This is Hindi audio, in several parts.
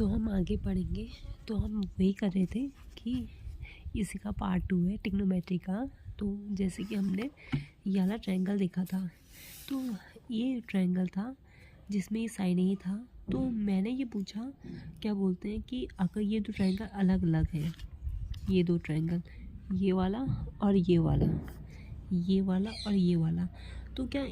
तो हम आगे पढ़ेंगे। तो हम वही कर रहे थे कि इसी का पार्ट 2 है ट्रिग्नोमेट्री का। तो जैसे कि हमने ये वाला ट्रायंगल देखा था, तो ये ट्रायंगल था जिसमें ये साइन ए था। तो मैंने ये पूछा क्या बोलते हैं कि अगर ये दो ट्रायंगल अलग अलग है, ये दो ट्रायंगल, ये वाला और ये वाला, ये वाला और ये वाला, तो क्या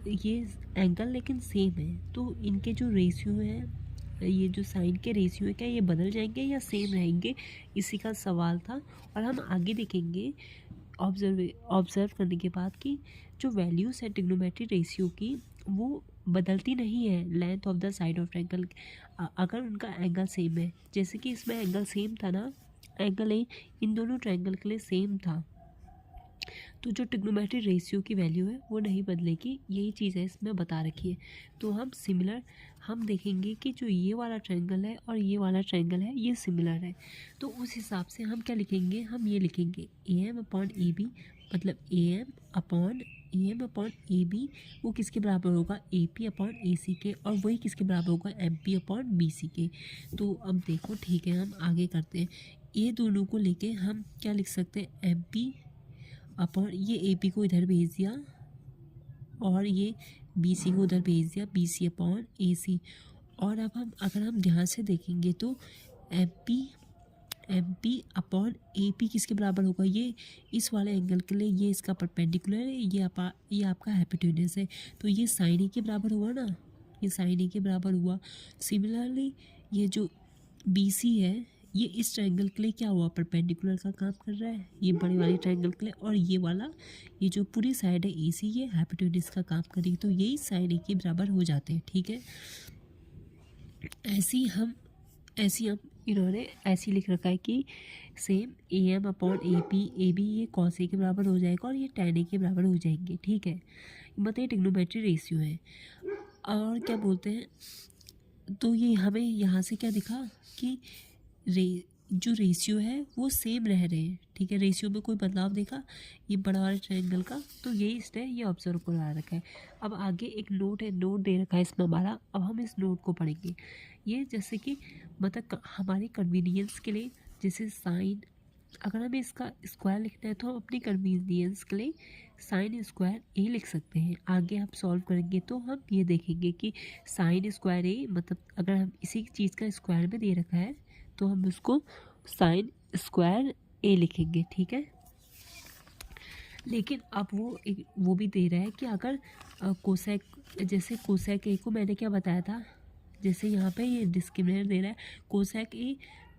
ये एंगल लेकिन सेम है, तो इनके जो रेशियो है, ये जो साइन के रेशियो है, क्या ये बदल जाएंगे या सेम रहेंगे, इसी का सवाल था। और हम आगे देखेंगे ऑब्ज़र्व करने के बाद कि जो वैल्यूज़ है ट्रिग्नोमेट्री रेशियो की, वो बदलती नहीं है length of the side of triangle अगर उनका एंगल सेम है। जैसे कि इसमें एंगल सेम था ना, एंगल ए इन दोनों ट्रायंगल के लिए सेम था, तो जो ट्रिग्नोमेट्री रेशियो की वैल्यू है वो नहीं बदलेगी। यही चीज़ है इसमें बता रखी है। तो हम सिमिलर हम देखेंगे कि जो ये वाला ट्रायंगल है और ये वाला ट्रायंगल है ये सिमिलर है, तो उस हिसाब से हम क्या लिखेंगे, हम ये लिखेंगे A M upon A B, मतलब A M upon A B वो किसके बराबर होगा, ए पी अपॉन ए सी के, और वही किसके बराबर होगा, M P upon B C के। तो अब देखो ठीक है, हम आगे करते हैं। ये दोनों को लेके हम क्या लिख सकते हैं, एम पी अपॉन ये ए पी को इधर भेज दिया और ये बी सी को उधर भेज दिया, बी सी अपॉन ए सी। और अब हम अगर हम ध्यान से देखेंगे तो M P upon A P किसके बराबर होगा, ये इस वाले एंगल के लिए ये इसका परपेंडिकुलर है, ये आपका हाइपोटेन्यूस है, तो ये साइन ए के बराबर हुआ ना, ये साइन ए के बराबर हुआ। सिमिलरली ये जो बी सी है, ये इस ट्रायंगल के लिए क्या हुआ, परपेंडिकुलर का काम कर रहा है, ये बड़े वाले ट्रायंगल के लिए। और ये वाला, ये जो पूरी साइड है ए सी, ये हाइपोटेन्यूस का काम करेगी, तो यही साइन ए के बराबर हो जाते हैं। ठीक है, ऐसी हम इन्होंने ऐसी लिख रखा है कि same A M upon A B ये कॉस ए के बराबर हो जाएगा और ये टैन ए के बराबर हो जाएंगे। ठीक है, मतलब ये ट्रिग्नोमेट्री रेशियो है। और क्या बोलते हैं, तो ये हमें यहाँ से क्या दिखा कि जो रेशियो है वो सेम रह रहे हैं। ठीक है, रेशियो में कोई बदलाव देखा ये बड़ा वाले ट्रायंगल का, तो यही इसने ये ऑब्जर्व करा रखा है। अब आगे एक नोट है, नोट दे रखा है इसमें हमारा, अब हम इस नोट को पढ़ेंगे। ये जैसे कि मतलब हमारे कन्वीनियंस के लिए, जैसे साइन, अगर हमें इसका स्क्वायर लिखना है तो हम अपनी कन्वीनियंस के लिए साइन स्क्वायर ए लिख सकते हैं। आगे हम सॉल्व करेंगे तो हम ये देखेंगे कि साइन स्क्वायर ए, मतलब अगर हम इसी चीज़ का स्क्वायर में दे रखा है तो हम उसको साइन स्क्वायर ए लिखेंगे। ठीक है, लेकिन अब वो भी दे रहा है कि अगर कोसेक, जैसे कोसेक ए को मैंने क्या बताया था, जैसे यहाँ पे ये डिस्क्रिमिनेंट दे रहा है, कोसेक ए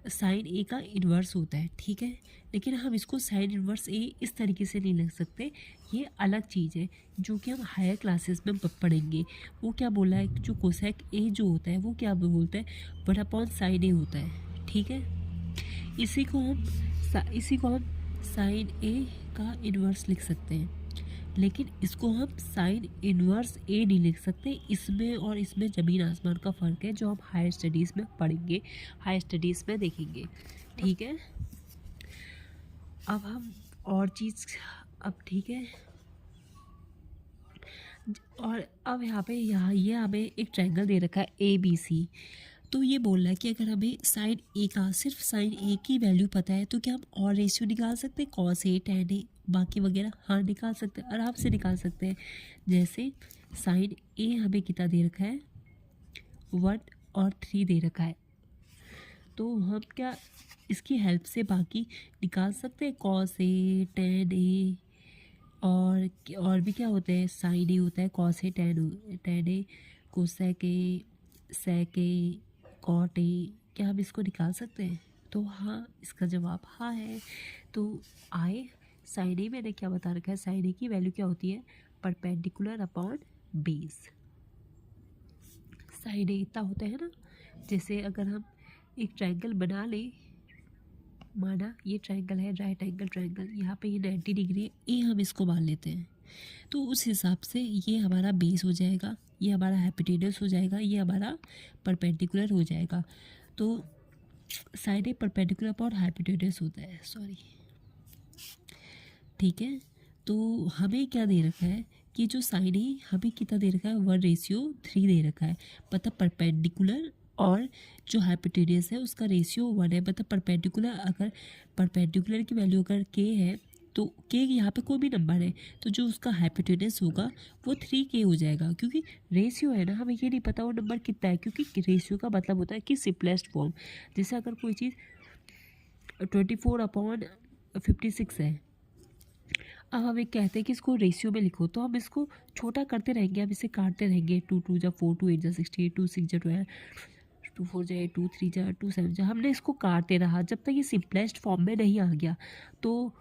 साइन ए का इन्वर्स होता है। ठीक है, लेकिन हम इसको साइन इन्वर्स ए इस तरीके से नहीं लिख सकते, ये अलग चीज़ है जो कि हम हायर क्लासेस में पढ़ेंगे। वो क्या बोला है, जो कोसेक ए जो होता है वो क्या बोलता है, 1/साइन ए होता है। ठीक है, इसी को हम साइन ए का इन्वर्स लिख सकते हैं, लेकिन इसको हम साइन इन्वर्स ए नहीं लिख सकते। इसमें और इसमें ज़मीन आसमान का फ़र्क है, जो हम हायर स्टडीज़ में पढ़ेंगे, हायर स्टडीज़ में देखेंगे। ठीक है, अब हम और चीज़, अब ठीक है, और अब यहाँ ये हमें एक ट्रायंगल दे रखा है ए बी सी। तो ये बोल रहा है कि अगर हमें साइन ए का, सिर्फ साइन ए की वैल्यू पता है तो क्या हम और रेशियो निकाल सकते हैं, कॉस ए, टैन ए, बाकी वगैरह, हाँ निकाल सकते हैं, आराम से निकाल सकते हैं। जैसे साइन ए हमें कितना दे रखा है, 1 और 3 दे रखा है, तो हम क्या इसकी हेल्प से बाकी निकाल सकते हैं, कॉस ए, टैन ए, और भी क्या होते हैं, साइन ए होता है, cos A, tan A, cosec A, sec A, cot A, क्या हम इसको निकाल सकते हैं? तो हाँ, इसका जवाब हाँ है। तो आए साइन ए, मैंने क्या बता रखा है, साइन ए की वैल्यू क्या होती है, परपेंडिकुलर अपॉन बेस। साइन ए इतना होता है ना, जैसे अगर हम एक ट्रायंगल बना लें, माना ये ट्रायंगल है, राइट एंगल ट्रायंगल, यहाँ पे ये 90 डिग्री है, ए हम इसको मान लेते हैं, तो उस हिसाब से ये हमारा बेस हो जाएगा, ये हमारा हाइपोटेन्यूस हो जाएगा, ये हमारा परपेंडिकुलर हो जाएगा। तो साइन ए परपेंडिकुलर अपॉन हाइपोटेन्यूस होता है, सॉरी। ठीक है, तो हमें क्या दे रखा है कि जो साइन ए हमें कितना दे रखा है, 1/3 दे रखा है, मतलब परपेंडिकुलर और जो हाइपोटेनियस है उसका रेशियो 1 है, मतलब परपेंडिकुलर, अगर परपेंडिकुलर की वैल्यू अगर k है तो k यहाँ पे कोई भी नंबर है तो जो उसका हाइपोटेनियस होगा वो 3k हो जाएगा, क्योंकि रेशियो है ना, हमें ये नहीं पता वो नंबर कितना है, क्योंकि रेशियो का मतलब होता है कि सिंपलेस्ट फॉर्म। जैसे अगर कोई चीज़ 24/56 है, अब हम एक कहते हैं कि इसको रेशियो में लिखो, तो हम इसको छोटा करते रहेंगे, हम इसे काटते रहेंगे, 2×2 = 4, 2×8 = 16, 2×6 = 12, 2×4 = 8, 2×3 = 2, 7 हमने इसको काटते रहा जब तक ये सिंपलेस्ट फॉर्म में नहीं आ गया। तो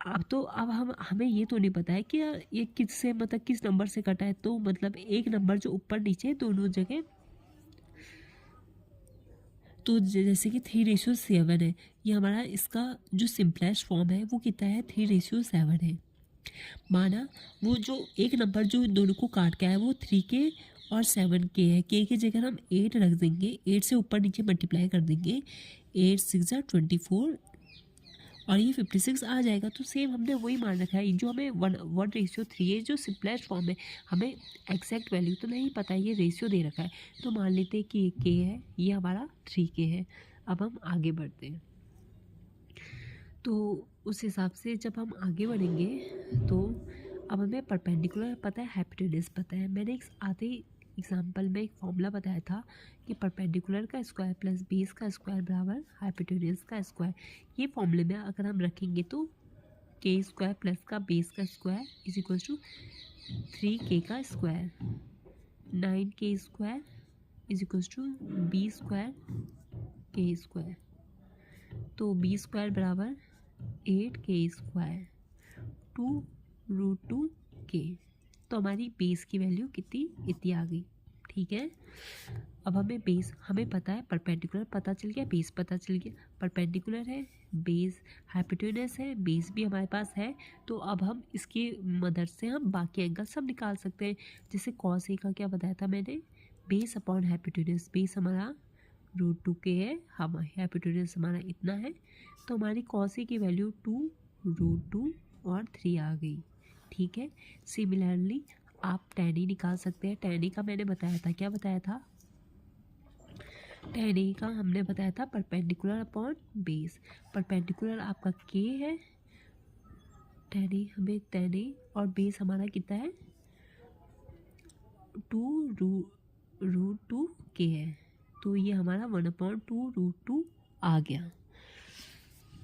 अब हमें ये तो नहीं पता है कि ये किससे, मतलब किस नंबर से कटा है, तो मतलब एक नंबर जो ऊपर नीचे दोनों जगह, तो जैसे कि 3:7 है, ये हमारा इसका जो सिंपलेस्ट फॉर्म है वो कितना है, 3:7 है। माना वो जो एक नंबर जो इन दोनों को काट के आया वो 3k और 7k है, k की जगह हम 8 रख देंगे, 8 से ऊपर नीचे मल्टीप्लाई कर देंगे, 8×6 = 24 और ये 56 आ जाएगा। तो सेम हमने वही मान रखा है, जो हमें 1:3 है, जो सिंपलेस्ट फॉर्म है, हमें एग्जैक्ट वैल्यू तो नहीं पता है, ये रेशियो दे रखा है, तो मान लेते हैं कि ये k है, ये हमारा 3k है। अब हम आगे बढ़ते हैं, तो उस हिसाब से जब हम आगे बढ़ेंगे तो अब हमें परपेंडिकुलर पता है, हाइपोटेन्यूज पता है। मैंने एक आधे एग्जाम्पल में एक फॉर्मूला बताया था कि परपेंडिकुलर का स्क्वायर प्लस बेस का स्क्वायर बराबर हाइपोटेन्यूज का स्क्वायर। ये फॉर्मूले में अगर हम रखेंगे तो k² प्लस का बेस का square is equal to 3k का square, 9k² is equal to b² k², तो b² बराबर 8k², 2√2k। तो हमारी बेस की वैल्यू कितनी, इतनी आ गई। ठीक है, अब हमें पता है परपेंडिकुलर पता चल गया, बेस पता चल गया, परपेंडिकुलर है, बेस हाइपोटेन्यूज है, बेस भी हमारे पास है। तो अब हम इसकी मदद से हम बाकी एंगल सब निकाल सकते हैं। जैसे cos A का क्या बताया था मैंने, बेस अपॉन हाइपोटेन्यूज, बेस हमारा √2k है, हम हाइपोटेन्यूज हमारा इतना है, तो हमारी cos A की वैल्यू 2√2 और 3 आ गई। ठीक है, सिमिलरली आप tan A निकाल सकते हैं। tan A का मैंने बताया था, क्या बताया था, tan A का हमने बताया था परपेंडिकुलर अपॉन बेस। परपेंडिकुलर आपका k है, tan A और बेस हमारा कितना है 2√2k है, तो ये हमारा 1/2√2 आ गया।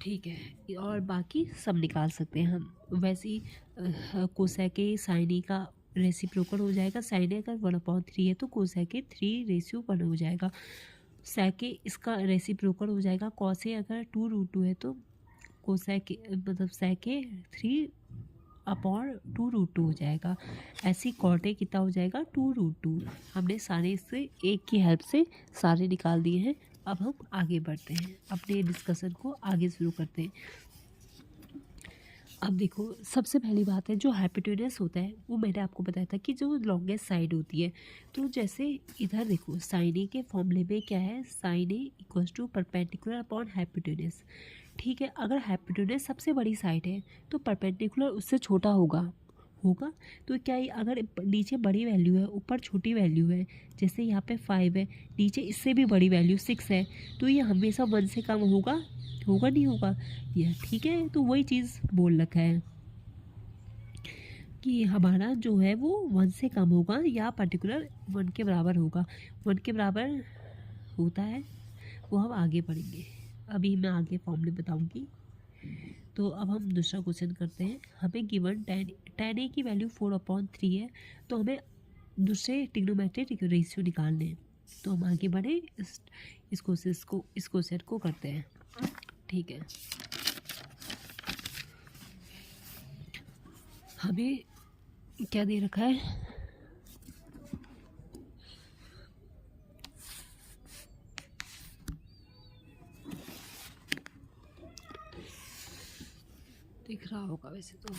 ठीक है, और बाकी सब निकाल सकते हैं हम। वैसे ही कोसेक साइन ए का रेसिप्रोकल हो जाएगा, साइन ए अगर 1/3 है तो कोसेक 3:1 हो जाएगा, सेक इसका रेसिप्रोकल हो जाएगा, कॉस ए अगर 2√2 है तो कोसेक मतलब सेक 3/2√2 हो जाएगा। ऐसे कॉट ए कितना हो जाएगा 2√2। हमने सारे इससे एक की हेल्प से सारे निकाल दिए हैं। अब हम आगे बढ़ते हैं, अपने डिस्कशन को आगे शुरू करते हैं। अब देखो, सबसे पहली बात है, जो हाइपोटेन्यूज होता है वो मैंने आपको बताया था कि जो लॉन्गेस्ट साइड होती है। तो जैसे इधर देखो, साइन ए के फॉर्मूले में क्या है, sine A equals to perpendicular upon hypotenuse. ठीक है, अगर हाइपोटेन्यूज सबसे बड़ी साइड है तो परपेंडिकुलर उससे छोटा होगा। तो क्या है, अगर नीचे बड़ी वैल्यू है ऊपर छोटी वैल्यू है, जैसे यहाँ पे 5 है, नीचे इससे भी बड़ी वैल्यू 6 है, तो ये हमेशा 1 से कम होगा नहीं होगा ये। ठीक है, तो वही चीज़ बोल रखा है कि हमारा जो है वो 1 से कम होगा या पर्टिकुलर 1 के बराबर होगा। 1 के बराबर होता है वो हम आगे पढ़ेंगे, अभी मैं आगे फॉर्मूले बताऊंगी। तो अब हम दूसरा क्वेश्चन करते हैं। हमें गिवन tan A की वैल्यू 4/3 है, तो हमें दूसरे ट्रिग्नोमेट्रिक रेशियो निकालने हैं। तो हम आगे बढ़े, इस क्वेश्चन को करते हैं। ठीक है, हमें क्या दे रखा है, दिख रहा होगा वैसे तो,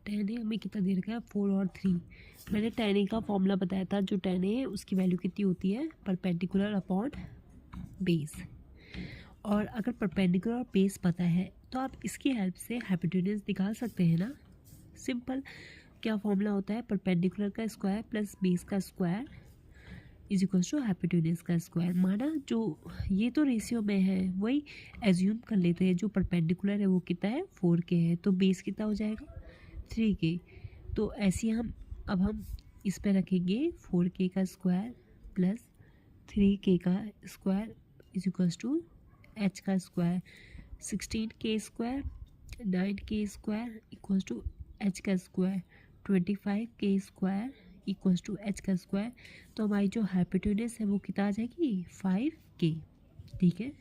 tan A हमें कितना दे रखा है 4 और 3। मैंने tan A का फॉर्मूला बताया था, जो tan A है उसकी वैल्यू कितनी होती है, परपेंडिकुलर अपॉन बेस। और अगर परपेंडिकुलर और बेस पता है तो आप इसकी हेल्प से हाइपोटेन्यूज निकाल सकते हैं ना। सिंपल, क्या फॉर्मूला होता है, परपेंडिकुलर का स्क्वायर प्लस बेस का square is equal to hypotenuse का स्क्वायर। माना जो ये तो रेशियो में है, वही एज्यूम कर लेते हैं, जो परपेंडिकुलर है वो कितना है 4k है, तो बेस कितना हो जाएगा 3k। तो ऐसे हम इस पर रखेंगे 4k का स्क्वायर प्लस 3k का square is equal to h का square, 16k square 9k square equal to h का square, 25k square equal to h का स्क्वायर। तो हमारी जो हाइपोटेन्यूज है वो कितना आ जाएगी 5k। ठीक है,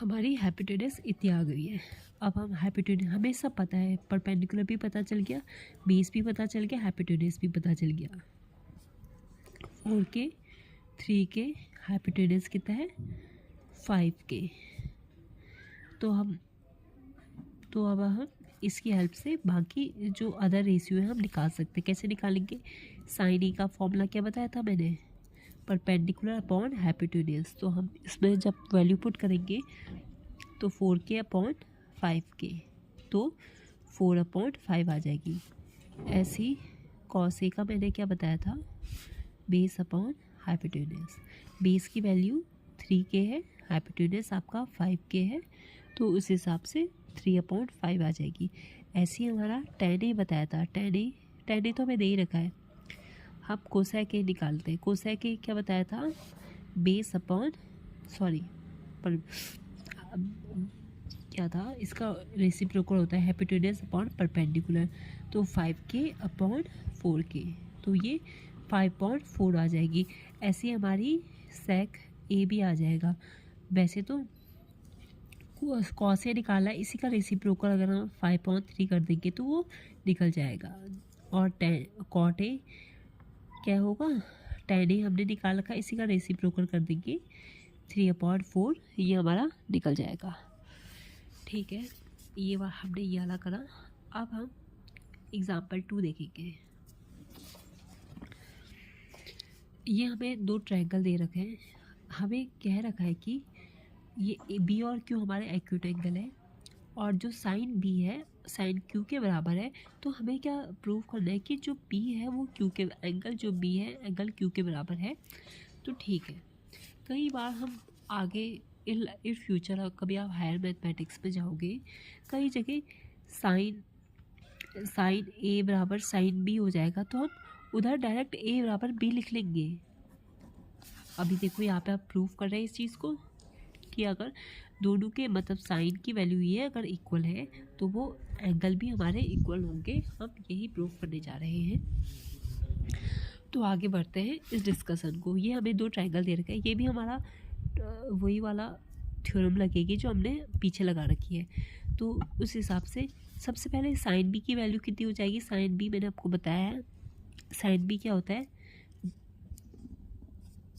हमारी हाइपोटेन्यूज इतनी आ गई है। अब हम हाइपोटेन्यूज हमें सब पता है, परपेंडिकुलर भी पता चल गया, बेस भी पता चल गया, हाइपोटेन्यूज भी पता चल गया। 4k 3k, हाइपोटेन्यूज कितना है 5k। तो अब हम इसकी हेल्प से बाकी जो अदर रेशियो है हम निकाल सकते हैं। कैसे निकालेंगे, साइन ए का फॉर्मूला क्या बताया था मैंने, परपेंडिकुलर अपॉन हाइपोटेन्यूज। तो हम इसमें जब वैल्यू पुट करेंगे तो 4k अपॉन 5k, तो 4/5 आ जाएगी। ऐसे ही कॉस ए का मैंने क्या बताया था, बेस अपॉन हाइपोटेन्यूज। बेस की वैल्यू 3k है, हाइपोटेन्यूज आपका 5k है, तो उस हिसाब से 3/5 आ जाएगी। ऐसे ही हमारा tan a बताया था, tan a तो हमें दे ही रखा है, हम कोसेक ए निकालते हैं। कोसेक ए क्या बताया था, बेस अपॉन पर क्या था इसका रेसिप्रोकल होता है हाइपोटेन्यूज अपॉन परपेंडिकुलर, तो 5k/4k, तो ये 5/4 आ जाएगी। ऐसी हमारी सेक ए भी आ जाएगा। वैसे तो कॉस ए निकाला है, इसी का रेसिप्रोकल अगर हम 5/3 कर देंगे तो वो निकल जाएगा। और कॉट ए क्या होगा, tan ए हमने निकाल रखा, इसी का रेसिप्रोकल कर देंगे 3/4, ये हमारा निकल जाएगा। ठीक है, ये हमने ये वाला करा। अब हम एग्जाम्पल 2 देखेंगे। ये हमें 2 ट्रायंगल दे रखे हैं, हमें कह रखा है कि ये बी और क्यू हमारे एक्यूट एंगल है, और जो साइन बी है साइन क्यू के बराबर है। तो हमें क्या प्रूव करना है कि जो पी है वो क्यू के एंगल, जो बी है एंगल क्यू के बराबर है। तो ठीक है, कई बार हम आगे इन फ्यूचर कभी आप हायर मैथमेटिक्स में जाओगे, कई जगह साइन ए बराबर साइन बी हो जाएगा, तो हम उधर डायरेक्ट ए बराबर बी लिख लेंगे। अभी देखो यहाँ पे आप प्रूव कर रहे हैं इस चीज़ को कि अगर दोनों के मतलब साइन की वैल्यू ये अगर इक्वल है तो वो एंगल भी हमारे इक्वल होंगे। हम यही प्रूव करने जा रहे हैं। तो आगे बढ़ते हैं इस डिस्कशन को। ये हमें 2 ट्रायंगल दे रखा है, ये भी हमारा वही वाला थ्योरम लगेगी जो हमने पीछे लगा रखी है। तो उस हिसाब से सबसे पहले साइन बी की वैल्यू कितनी हो जाएगी। साइन बी मैंने आपको बताया है, साइन बी क्या होता है,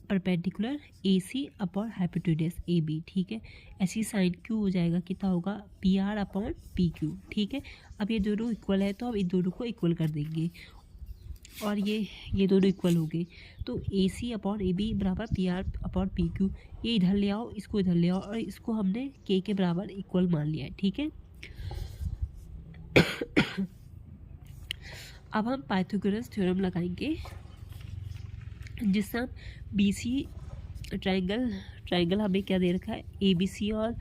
perpendicular A C upon hypotenuse A B. ठीक है, ऐसी साइन क्यू हो जाएगा, कितना होगा PR/PQ। ठीक है, अब ये दोनों इक्वल है तो अब इन दोनों को इक्वल कर देंगे, और ये दोनों इक्वल हो गए। तो AC/AB बराबर PR/PQ। ये इधर ले आओ, इसको इधर ले आओ, और इसको हमने K के बराबर इक्वल मान लिया है। ठीक है, अब हम पाइथागोरस थ्योरम लगाएंगे, जिससे हम BC ट्रायंगल हमें क्या दे रखा है ABC, और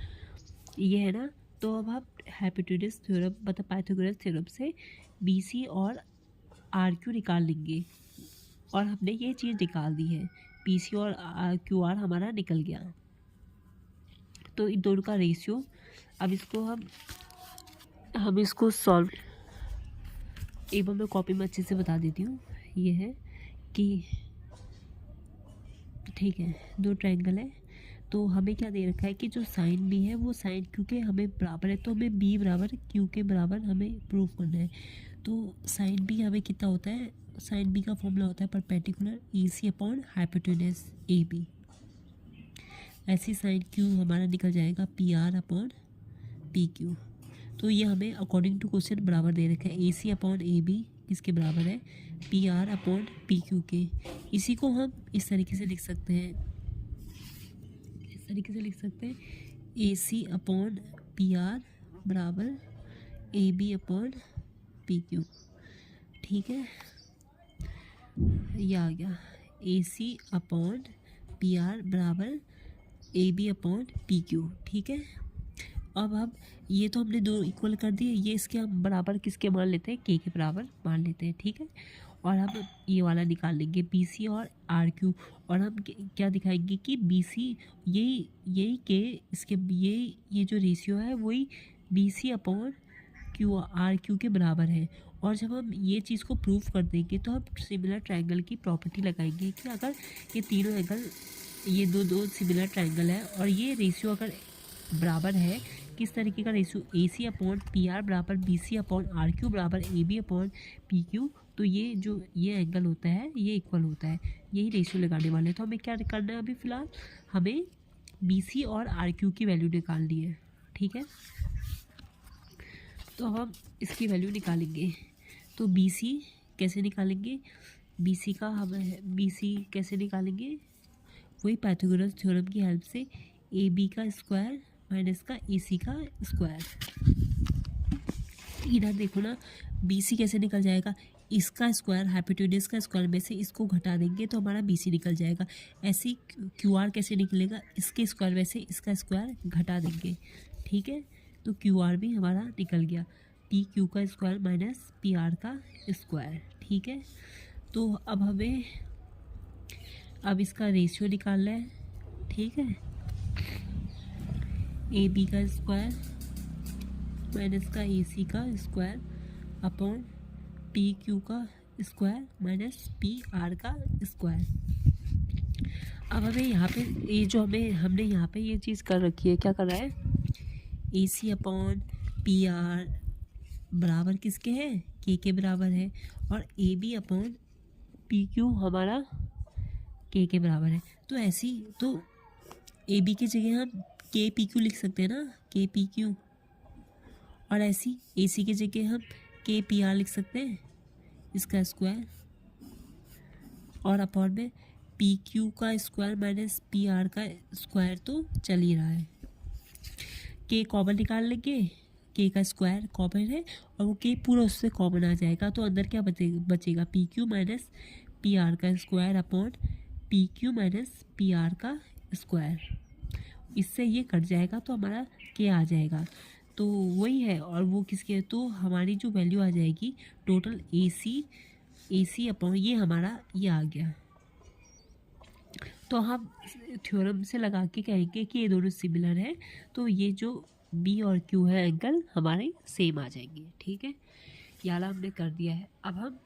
ये है ना। तो अब हम हाइपोटेन्यूज थ्योरम मतलब पाइथागोरस थ्योरम से BC और RQ निकाल लेंगे, और हमने ये चीज़ निकाल दी है, PC और QR हमारा निकल गया। तो इन दोनों का रेशियो, अब इसको हम इसको सॉल्व, एक बार मैं कॉपी में अच्छे से बता देती हूँ। ये है कि ठीक है, 2 ट्रायंगल है, तो हमें क्या दे रखा है कि जो साइन बी है वो साइन क्यू के हमें बराबर है, तो हमें बी बराबर क्यू के बराबर हमें प्रूव करना है। तो साइन बी हमें कितना होता है, साइन बी का फॉर्मूला होता है perpendicular AC upon hypotenuse AB। ऐसी साइन क्यू हमारा निकल जाएगा PR/PQ। तो ये हमें अकॉर्डिंग टू क्वेश्चन बराबर दे रखा है, AC/AB किसके बराबर है PR/PQ के। इसी को हम इस तरीके से लिख सकते हैं, इस तरीके से लिख सकते हैं, A C upon P R बराबर A B upon P Q. ठीक है, ये आ गया A C upon P R बराबर A B upon P Q. ठीक है, अब ये तो हमने दो इक्वल कर दिए, ये इसके हम बराबर किसके मान लेते हैं, के बराबर मान लेते हैं। ठीक है, और हम ये वाला निकाल लेंगे बी सी और आर क्यू, और हम क्या दिखाएंगे कि बी सी यही के इसके ये जो रेशियो है वही B C upon Q R Q के बराबर है। और जब हम ये चीज़ को प्रूव कर देंगे तो हम सिमिलर ट्रायंगल की प्रॉपर्टी लगाएंगे कि अगर ये तीनों एंगल, ये दो सिमिलर ट्रायंगल है और ये रेशियो अगर बराबर है, किस तरीके का ratio, A C upon P R बराबर B C upon R Q बराबर A B upon P Q, तो ये जो ये एंगल होता है ये इक्वल होता है, यही रेशियो लगाने वाले हैं। तो हमें क्या करना है, अभी फ़िलहाल हमें बी सी और आर क्यू की वैल्यू निकालनी है। ठीक है, तो हम इसकी वैल्यू निकालेंगे। तो बी सी कैसे निकालेंगे, बी सी का हम बी सी कैसे निकालेंगे, वही पाइथागोरस थ्योरम की हेल्प से, ए बी का स्क्वायर माइनस का ए सी का स्क्वायर। इधर देखो ना, बी सी कैसे निकल जाएगा, इसका स्क्वायर हाइपोटेन्यूज का स्क्वायर में से इसको घटा देंगे तो हमारा बी सी निकल जाएगा। ऐसे क्यू आर कैसे निकलेगा, इसके स्क्वायर में से इसका स्क्वायर घटा देंगे। ठीक है, तो क्यू आर भी हमारा निकल गया, पी क्यू का स्क्वायर माइनस पी आर का स्क्वायर। ठीक है, तो अब हमें इसका रेशियो निकालना है। ठीक है, ए बी का स्क्वायर माइनस का ए सी का स्क्वायर अपॉन पी क्यू का स्क्वायर माइनस पी आर का स्क्वायर। अब हमें यहाँ पे ये जो हमने यहाँ पे ये चीज़ कर रखी है, क्या कर रहा है, A C upon P R बराबर किसके है, के बराबर है, और A B upon P Q हमारा के बराबर है। तो ऐसी तो ए बी की जगह हम के पी क्यू लिख सकते हैं ना, के पी क्यू, और ऐसी ए सी की जगह हम के पी आर लिख सकते हैं, इसका स्क्वायर, और अपॉन में पी क्यू का स्क्वायर माइनस पी आर का स्क्वायर तो चल ही रहा है। के कॉमन निकाल लेंगे, के का स्क्वायर कॉमन है और वो के पूरा उससे कॉमन आ जाएगा, तो अंदर क्या बचेगा, P Q minus P R का square upon P Q minus P R का स्क्वायर। इससे ये कट जाएगा तो हमारा के आ जाएगा, तो वही है। और वो किसके, तो हमारी जो वैल्यू आ जाएगी टोटल ए सी अपॉन ये हमारा ये आ गया। तो हम थ्योरम से लगा के कहेंगे कि ये दोनों सिमिलर है, तो ये जो बी और क्यू है एंगल हमारे सेम आ जाएंगे। ठीक है, ये वाला हमने कर दिया है। अब हम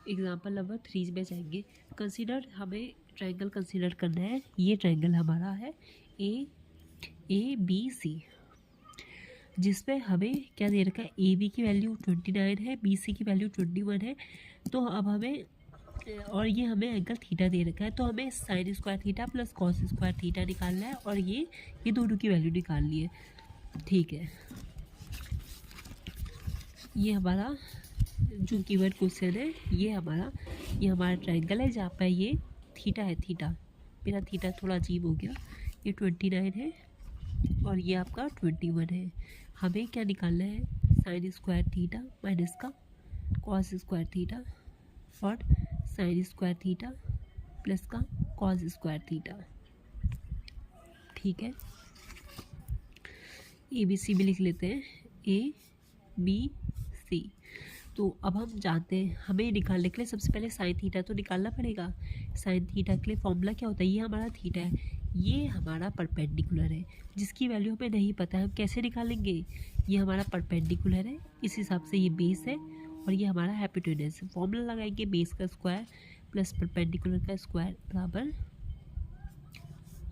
एग्जांपल नंबर 3 में जाएंगे। कंसीडर, हमें ट्रायंगल कंसीडर करना है। ये ट्रायंगल हमारा है ए बी सी, जिसमें हमें क्या दे रखा है, ए बी की वैल्यू 29 है, बी सी की वैल्यू 21 है। तो अब हमें, और ये हमें एंगल थीटा दे रखा है, तो हमें sine square theta plus cos square theta निकालना है, और ये दोनों की वैल्यू निकालनी है। ठीक है, ये हमारा जो कीवर्ड क्वेश्चन है, ये हमारा ट्रायंगल है जहाँ पर ये थीटा है, थीटा, मेरा थीटा थोड़ा अजीब हो गया, ये 29 है और ये आपका 21 है। हमें क्या निकालना है, साइन स्क्वायर थीटा माइनस का कॉस स्क्वायर थीटा और साइन स्क्वायर थीटा प्लस का कॉस स्क्वायर थीटा। ठीक है, ए बी सी भी लिख लेते हैं, ए बी सी। तो अब हम जानते हैं, हमें निकालने के लिए सबसे पहले साइन थीटा तो निकालना पड़ेगा। साइन थीटा के लिए फॉर्मूला क्या होता है, ये हमारा थीटा है, ये हमारा परपेंडिकुलर है, जिसकी वैल्यू हमें नहीं पता है, हम कैसे निकालेंगे, ये हमारा परपेंडिकुलर है, इस हिसाब से ये बेस है और ये हमारा हाइपोटेन्यूज। फॉर्मूला लगाएंगे, बेस का स्क्वायर प्लस परपेंडिकुलर का स्क्वायर बराबर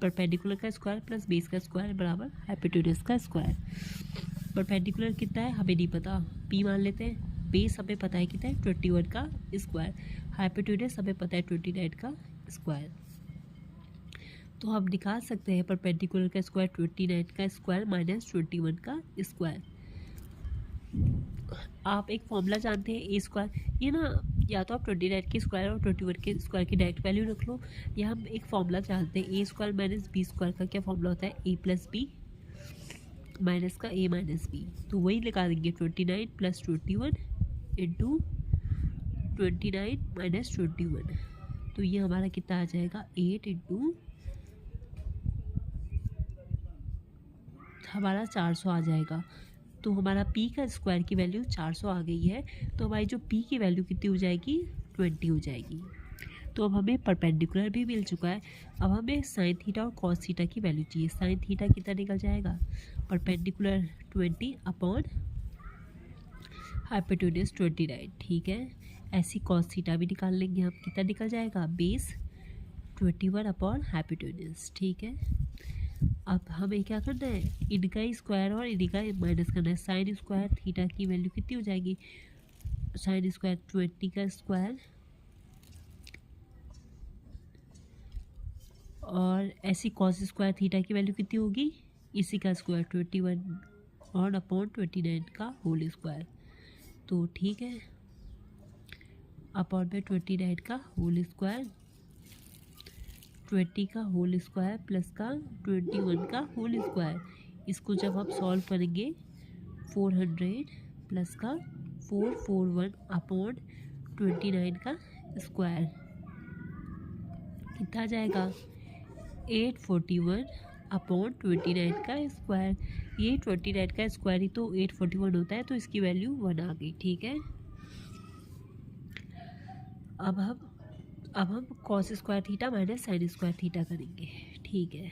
परपेंडिकुलर का स्क्वायर प्लस बेस का स्क्वायर बराबर हाइपोटेन्यूज का स्क्वायर। परपेंडिकुलर कितना है हमें नहीं पता, पी मान लेते हैं। बेस हमें पता है कितना है, 21 का स्क्वायर। हाइपोटेन्यूज हमें पता है 29 का स्क्वायर। तो हम निकाल सकते हैं परपेंडिकुलर का स्क्वायर 29 का स्क्वायर माइनस 21 का स्क्वायर। आप एक फॉर्मूला जानते हैं ए स्क्वायर, ये ना या तो आप 29 के स्क्वायर और 21 के स्क्वायर की डायरेक्ट वैल्यू रख लो, या हम एक फॉर्मूला जानते हैं ए स्क्वायर माइनस बी स्क्वायर का क्या फॉर्मूला होता है, ए प्लस बी माइनस का ए माइनस बी। तो वही लगा देंगे 29 प्लस 21 इंटू 29 माइनस 21। तो ये हमारा कितना आ जाएगा 8 इंटू हमारा 400 आ जाएगा। तो हमारा p का स्क्वायर की वैल्यू 400 आ गई है। तो हमारी जो p की वैल्यू कितनी हो जाएगी 20 हो जाएगी। तो अब हमें परपेंडिकुलर भी मिल चुका है। अब हमें साइन थीटा और कॉस थीटा की वैल्यू चाहिए। साइन थीटा कितना निकल जाएगा, परपेंडिकुलर 20 अपॉन हाइपोटेन्यूज 29, ठीक है। ऐसी कॉस थीटा भी निकाल लेंगे हम, कितना निकल जाएगा बेस 21 अपॉन हाइपोटेन्यूज, ठीक है। अब हमें क्या करना है, इनका स्क्वायर और इनका माइनस करना है। साइन स्क्वायर थीटा की वैल्यू कितनी हो जाएगी, साइन स्क्वायर 20 का स्क्वायर और ऐसी कॉस स्क्वायर थीटा की वैल्यू कितनी होगी, इसी का स्क्वायर 21 और अपॉन 29 का होल स्क्वायर। तो ठीक है, अपॉन में 29 का होल स्क्वायर, 20 का होल स्क्वायर प्लस का 21 का होल स्क्वायर। इसको जब आप सॉल्व करेंगे 400 प्लस का 441 अपॉन 29 का स्क्वायर कितना आ जाएगा 841 अपॉन 29 का स्क्वायर। ये 29 का स्क्वायर ही तो 841 होता है, तो इसकी वैल्यू 1 आ गई, ठीक है। अब हम cos square theta minus sine square theta करेंगे, ठीक है।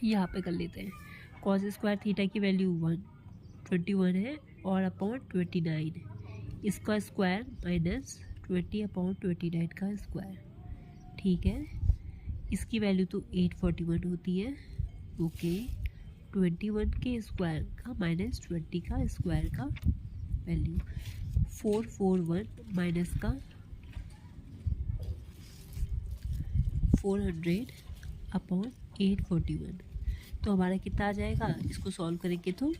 यहाँ पे कर लेते हैं। कॉस स्क्वायर थीटा की वैल्यू 21 है और अपॉन 29, इसका स्क्वायर माइनस 20 अपॉन 29 का स्क्वायर, ठीक है। इसकी वैल्यू तो 841 होती है, ओके। 21 के स्क्वायर का माइनस 20 का स्क्वायर का वैल्यू 441 माइनस का 400 अपॉन 841। तो हमारा कितना आ जाएगा, इसको सॉल्व करेंगे तो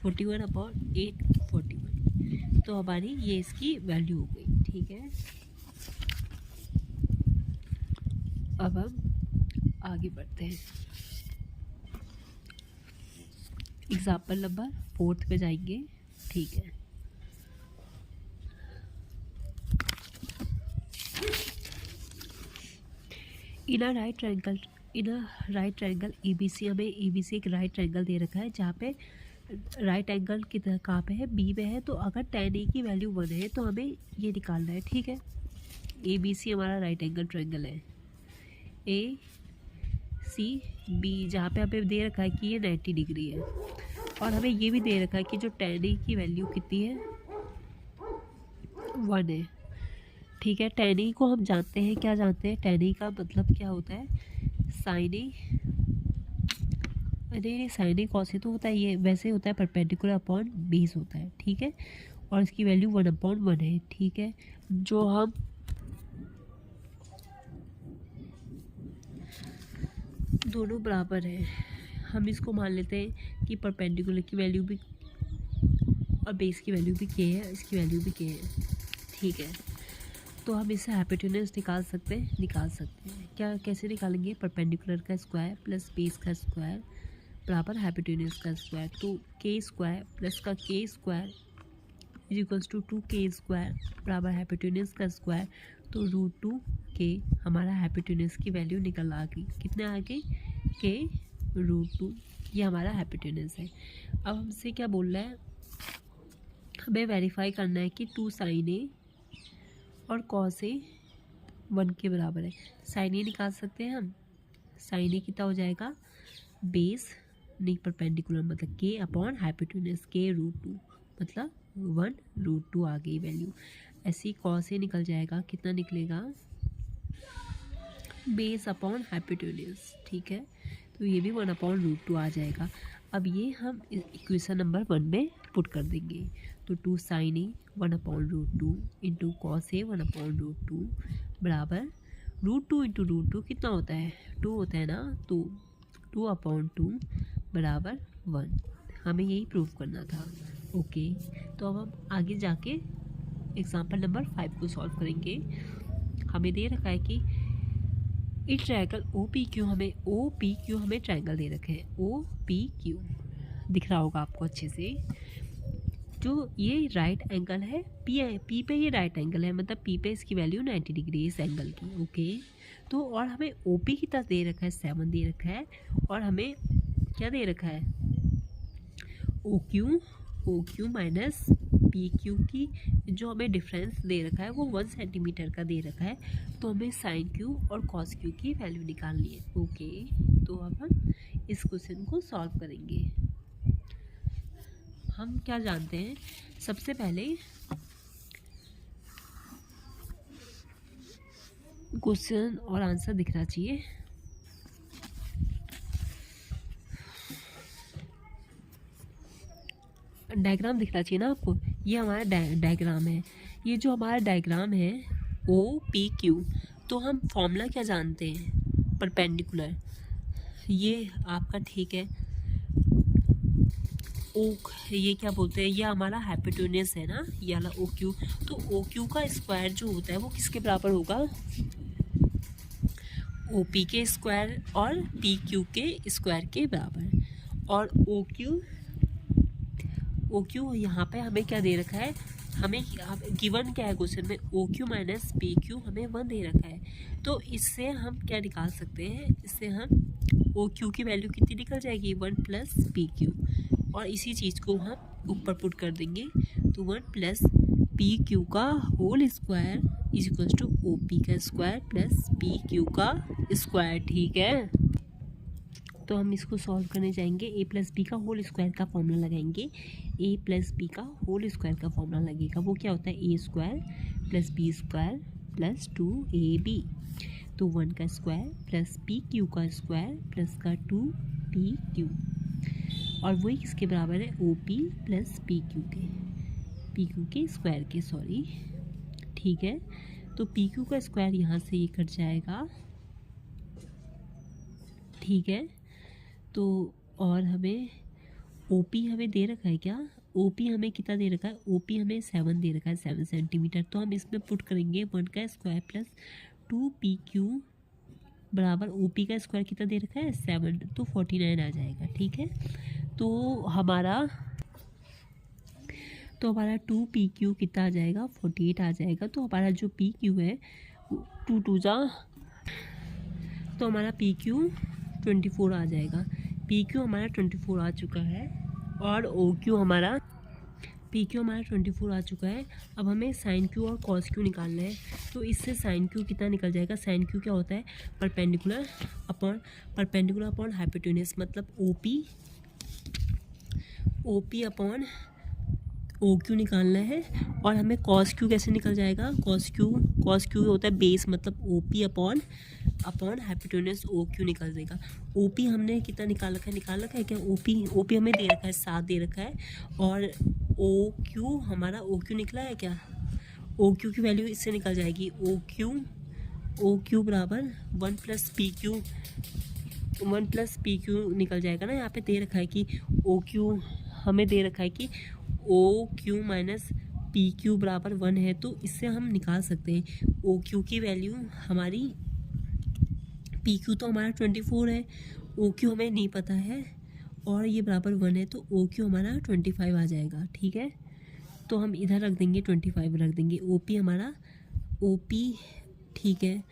41 अपॉन 841। तो हमारी ये इसकी वैल्यू हो गई, ठीक है। अब हम आगे बढ़ते हैं। एग्जाम्पल नंबर 4 पे जाएंगे, ठीक है। इन अ राइट ट्रायंगल ABC, हमें ABC एक राइट ट्रायंगल दे रखा है जहाँ पे राइट एंगल कितना कहाँ पे है, B में है। तो अगर tan A की वैल्यू 1 है तो हमें ये निकालना है, ठीक है। ABC हमारा राइट एंगल ट्रायंगल है ACB, जहाँ पे हमें दे रखा है कि ये 90 डिग्री है। और हमें ये भी दे रखा है कि जो tan A की वैल्यू कितनी है 1 है, ठीक है। tan A को हम जानते हैं, क्या जानते हैं, tan A का मतलब क्या होता है, sin A, नहीं sin A cos A तो होता है, ये वैसे होता है परपेंडिकुलर अपॉन बेस होता है, ठीक है। और इसकी वैल्यू 1/1 है, ठीक है। जो हम दोनों बराबर हैं, हम इसको मान लेते हैं कि परपेंडिकुलर की वैल्यू भी और बेस की वैल्यू भी के है, इसकी वैल्यू भी के है, ठीक है। तो हम इससे हाइपोटेन्यूज निकाल सकते हैं क्या, कैसे निकालेंगे, परपेंडिकुलर का स्क्वायर प्लस बेस का स्क्वायर बराबर हाइपोटेन्यूज का स्क्वायर। तो के स्क्वायर प्लस का k square is equals to 2k square बराबर हाइपोटेन्यूज का स्क्वायर। तो √2k हमारा हाइपोटेन्यूज की वैल्यू निकल आ गई, कितने आ गई के √2, ये हमारा हाइपोटेन्यूज है। अब हमसे क्या बोल रहा है, हमें वेरीफाई करना है कि 2 sin A और cos A 1 के बराबर है। sin A निकाल सकते हैं हम, sin A कितना हो जाएगा बेस नहीं परपेंडिकुलर मतलब k अपॉन हाइपोटेन्यूज k √2 मतलब 1/2 आ गई वैल्यू। ऐसी cos A निकल जाएगा, कितना निकलेगा बेस अपॉन हाइपोटेन्यूज, ठीक है। तो ये भी 1/√2 आ जाएगा। अब ये हम इक्वेशन नंबर 1 में पुट कर देंगे। तो 2 sin A 1/√2 into cos A 1/√2 बराबर √2 इंटू √2 कितना होता है 2 होता है ना, तो 2/2 बराबर 1। हमें यही प्रूव करना था। ओके, तो अब हम आगे जाके एग्जाम्पल नंबर 5 को सॉल्व करेंगे। हमें दे रखा है कि एक ट्रायंगल OPQ हमें ट्रायंगल दे रखे हैं। OPQ दिख रहा होगा आपको अच्छे से। जो ये राइट एंगल है पी पे, ये राइट एंगल है, मतलब पी पे इसकी वैल्यू 90 डिग्री इस एंगल की। ओके, तो और हमें OP की तरफ दे रखा है 7 दे रखा है, और हमें क्या दे रखा है OQ माइनस PQ की जो हमें डिफरेंस दे रखा है वो 1 सेंटीमीटर का दे रखा है। तो हमें साइन Q और कॉस Q की वैल्यू निकालनी है। ओके, तो अब हम इस क्वेश्चन को सॉल्व करेंगे। हम क्या जानते हैं, सबसे पहले क्वेश्चन और आंसर दिखना चाहिए। डायग्राम दिखना चाहिए ना आपको। ये हमारा डायग्राम है। ये जो हमारा डायग्राम है OPQ, तो हम फॉर्मूला क्या जानते हैं, परपेंडिकुलर। ये आपका ठीक है ये क्या बोलते हैं, ये हमारा हाइपोटेन्यूज है ना, ये वाला OQ। तो OQ का स्क्वायर जो होता है वो किसके बराबर होगा, OP के स्क्वायर और PQ के स्क्वायर के बराबर। और OQ यहाँ पे हमें क्या दे रखा है, हमें गिवन क्या है क्वेश्चन में, OQ माइनस PQ हमें 1 दे रखा है। तो इससे हम क्या निकाल सकते हैं, इससे हम OQ की वैल्यू कितनी निकल जाएगी, 1 प्लस PQ, और इसी चीज़ को हम ऊपर पुट कर देंगे। तो 1 प्लस PQ का whole square is equal to OP का स्क्वायर प्लस PQ का स्क्वायर। ठीक है, तो हम इसको सॉल्व करने जाएंगे। A प्लस बी का होल स्क्वायर का फॉर्मूला लगाएंगे। A प्लस बी का होल स्क्वायर का फॉर्मूला लगेगा, वो क्या होता है, A square plus B square plus 2AB। तो 1 का स्क्वायर प्लस PQ का स्क्वायर प्लस का 2PQ, और वही किसके बराबर है, OP प्लस PQ के स्क्वायर के, सॉरी। ठीक है, तो PQ का स्क्वायर यहाँ से ये कट जाएगा। ठीक है, तो और हमें OP हमें दे रखा है क्या, OP हमें कितना दे रखा है, OP हमें 7 दे रखा है, 7 सेंटीमीटर। तो हम इसमें पुट करेंगे 1 का स्क्वायर प्लस 2PQ बराबर OP का स्क्वायर कितना दे रखा है, 7, तो 49 आ जाएगा। ठीक है, तो हमारा 2PQ कितना आ जाएगा, 48 आ जाएगा। तो हमारा जो PQ है 2 2 जा, तो हमारा PQ 24 आ जाएगा। PQ हमारा 24 आ चुका है, और PQ हमारा 24 आ चुका है। अब हमें साइन Q और कॉस Q निकालना है। तो इससे साइन Q कितना निकल जाएगा, साइन Q क्या होता है, परपेंडिकुलर अपॉन हाइपोटेन्यूज, मतलब OP अपॉन OQ निकालना है। और हमें कॉस Q कैसे निकल जाएगा, कॉस Q होता है बेस, मतलब OP अपॉन हाइपोटेन्यूज OQ निकल देगा। OP हमने कितना निकाल रखा है क्या, OP हमें दे रखा है 7 दे रखा है, और OQ निकला है क्या, OQ की वैल्यू इससे निकल जाएगी, OQ बराबर 1 प्लस PQ निकल जाएगा ना। यहाँ पे दे रखा है कि OQ हमें दे रखा है कि OQ माइनस PQ बराबर 1 है। तो इससे हम निकाल सकते हैं OQ की वैल्यू हमारी, PQ तो हमारा 24 है, OQ हमें नहीं पता है, और ये बराबर 1 है, तो OQ हमारा 25 आ जाएगा। ठीक है, तो हम इधर रख देंगे 25 रख देंगे, OP ठीक है।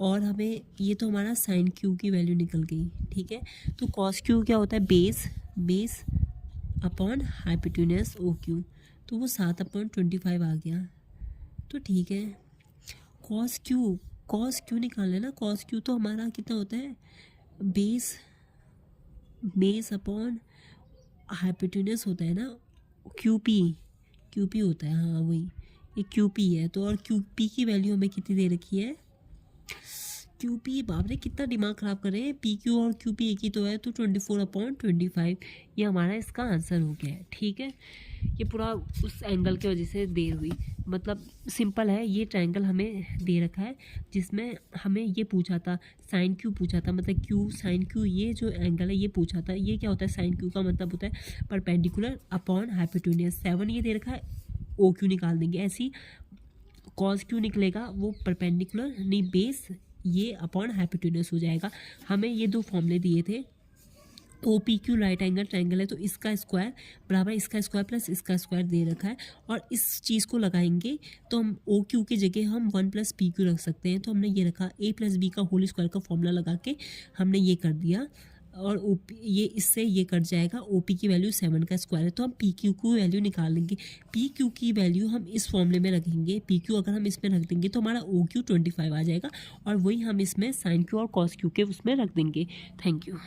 और हमें ये तो हमारा साइन Q की वैल्यू निकल गई। ठीक है, तो कॉस Q क्या होता है, बेस अपॉन हाइपोटेन्यूज OQ, तो वो 7/25 आ गया। तो ठीक है, कॉस Q निकालना है ना। कॉस Q तो हमारा कितना होता है, बेस अपॉन हाइपोटेन्यूज होता है ना, QP होता है, हाँ वही, ये QP है। तो और QP की वैल्यू हमें कितनी दे रखी है, QP, बाप रे कितना दिमाग ख़राब कर रहे हैं, PQ और QP एक ही तो है, तो 24/25, ये हमारा इसका आंसर हो गया है। ठीक है, ये पूरा उस एंगल की वजह से देर हुई। मतलब सिंपल है, ये ट्रायंगल हमें दे रखा है जिसमें हमें ये पूछा था साइन क्यू पूछा था, मतलब क्यू साइन क्यू, ये जो एंगल है ये पूछा था। ये क्या होता है, साइन क्यू का मतलब होता है परपेंडिकुलर अपॉन हाइपोटेन्यूज। 7 ये दे रखा है, ओ क्यू निकाल देंगे। ऐसी कॉस क्यू निकलेगा वो परपेंडिकुलर नहीं बेस ये अपॉन हाइपोटेन्यूज हो जाएगा। हमें ये दो फॉर्मूले दिए थे, O P Q right angle triangle है तो इसका स्क्वायर बराबर इसका स्क्वायर प्लस इसका स्क्वायर दे रखा है, और इस चीज़ को लगाएंगे तो हम ओ क्यू की जगह हम 1 प्लस पी क्यू रख सकते हैं। तो हमने ये रखा ए प्लस बी का होल स्क्वायर का फॉर्मूला लगा के हमने ये कर दिया, और ये इससे ये कट जाएगा। ओ पी की वैल्यू 7 का स्क्वायर है तो हम पी क्यू की वैल्यू निकाल लेंगे। पी क्यू की वैल्यू हम इस फॉर्मूले में रखेंगे, पी क्यू अगर हम इसमें रख देंगे तो हमारा ओ क्यू 25 आ जाएगा, और वही हम इसमें साइन क्यू और कॉस क्यू के उसमें रख देंगे। Thank you.